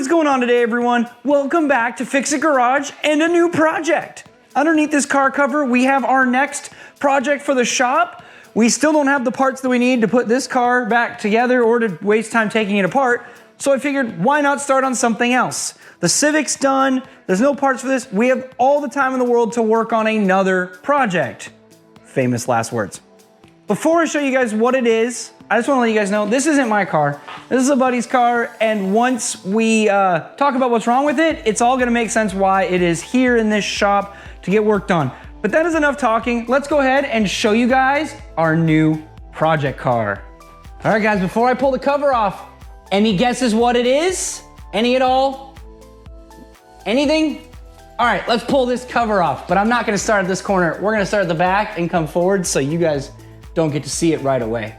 What's going on today, everyone? Welcome back to Fix It Garage and a new project. Underneath this car cover, we have our next project for the shop. We still don't have the parts that we need to put this car back together or to waste time taking it apart. So I figured, why not start on something else? The Civic's done. There's no parts for this. We have all the time in the world to work on another project. Famous last words. Before I show you guys what it is, I just want to let you guys know, this isn't my car. This is a buddy's car, and once we talk about what's wrong with it, it's all gonna make sense why it is here in this shop to get work done. But that is enough talking. Let's go ahead and show you guys our new project car. All right, guys, before I pull the cover off, any guesses what it is? Any at all? Anything? All right, let's pull this cover off, but I'm not gonna start at this corner. We're gonna start at the back and come forward so you guys don't get to see it right away.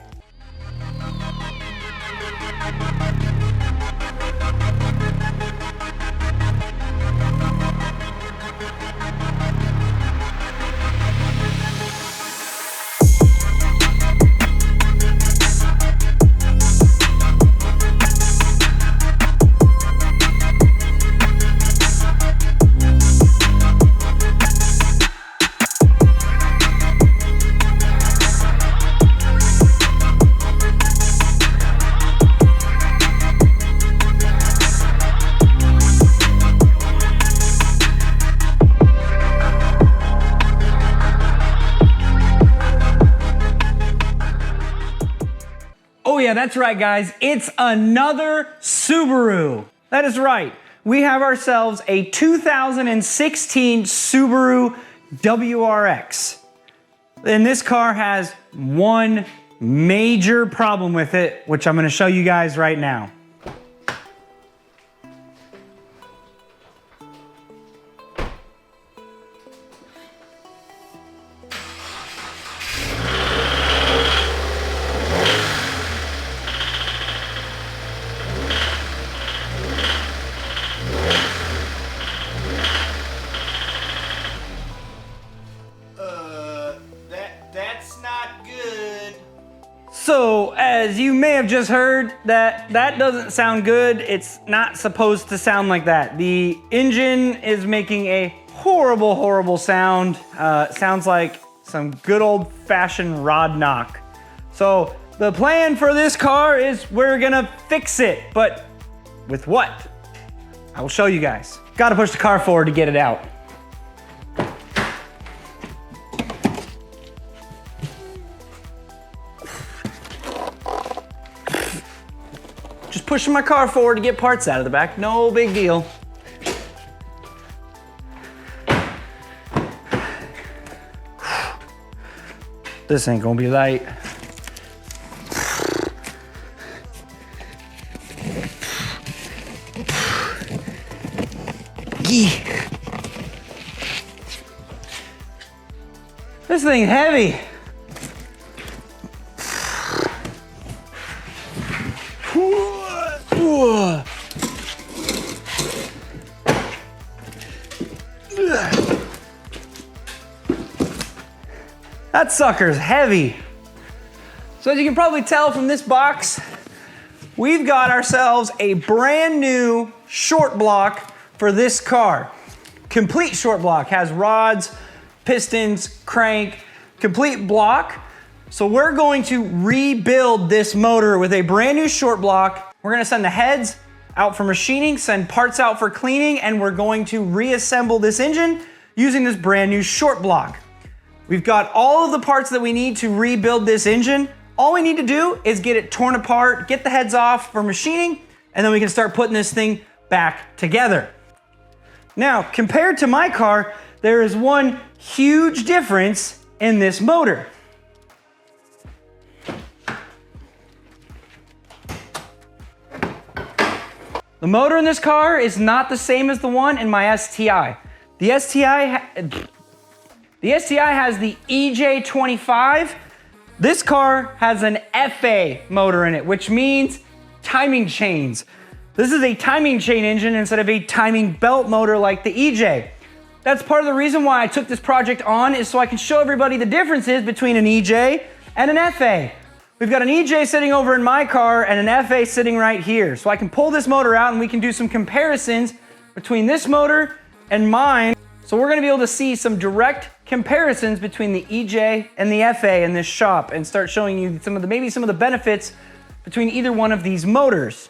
Oh yeah, that's right, guys. It's another Subaru. That is right. We have ourselves a 2016 Subaru WRX. And this car has one major problem with it, which I'm gonna show you guys right now. That's not good. So, as you may have just heard, that doesn't sound good. It's not supposed to sound like that. The engine is making a horrible, horrible sound. Sounds like some good old-fashioned rod knock. So, the plan for this car is we're gonna fix it, but with what? I will show you guys. Gotta push the car forward to get it out. Just pushing my car forward to get parts out of the back. No big deal. This ain't gonna be light. This thing's heavy. That sucker's heavy. So as you can probably tell from this box, we've got ourselves a brand new short block for this car. Complete short block, has rods, pistons, crank, complete block. So we're going to rebuild this motor with a brand new short block. We're gonna send the heads out for machining, send parts out for cleaning, and we're going to reassemble this engine using this brand new short block. We've got all of the parts that we need to rebuild this engine. All we need to do is get it torn apart, get the heads off for machining, and then we can start putting this thing back together. Now, compared to my car, there is one huge difference in this motor. The motor in this car is not the same as the one in my STI. The STI has the EJ25. This car has an FA motor in it, which means timing chains. This is a timing chain engine instead of a timing belt motor like the EJ. That's part of the reason why I took this project on, is so I can show everybody the differences between an EJ and an FA. We've got an EJ sitting over in my car and an FA sitting right here. So I can pull this motor out and we can do some comparisons between this motor and mine. So we're gonna be able to see some direct comparisons between the EJ and the FA in this shop and start showing you maybe some of the benefits between either one of these motors.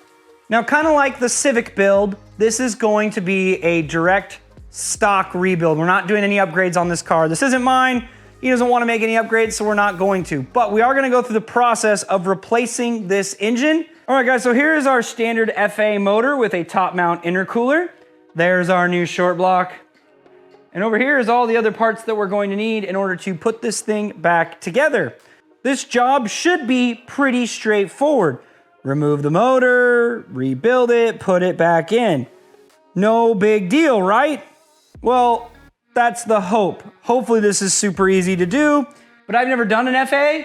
Now, kind of like the Civic build, this is going to be a direct stock rebuild. We're not doing any upgrades on this car. This isn't mine. He doesn't want to make any upgrades, so we're not going to. But we are going to go through the process of replacing this engine. All right, guys, so here's our standard FA motor with a top mount intercooler. There's our new short block. And over here is all the other parts that we're going to need in order to put this thing back together. This job should be pretty straightforward. Remove the motor, rebuild it, put it back in. No big deal, right? Well, that's the hope. Hopefully this is super easy to do, but I've never done an FA,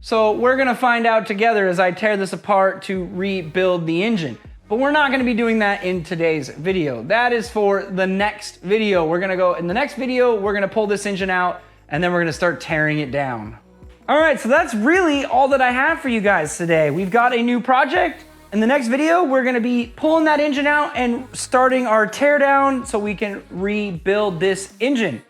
so we're gonna find out together as I tear this apart to rebuild the engine. But we're not gonna be doing that in today's video. That is for the next video. In the next video, we're gonna pull this engine out and then we're gonna start tearing it down. All right, so that's really all that I have for you guys today. We've got a new project. In the next video, we're gonna be pulling that engine out and starting our teardown so we can rebuild this engine.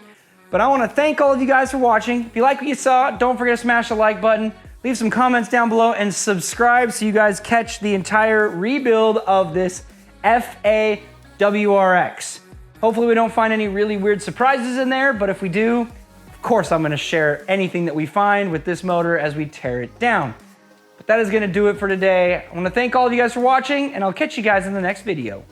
But I wanna thank all of you guys for watching. If you like what you saw, don't forget to smash the like button, leave some comments down below, and subscribe so you guys catch the entire rebuild of this FA WRX. Hopefully we don't find any really weird surprises in there, but if we do, of course I'm gonna share anything that we find with this motor as we tear it down. But that is gonna do it for today. I wanna thank all of you guys for watching, and I'll catch you guys in the next video.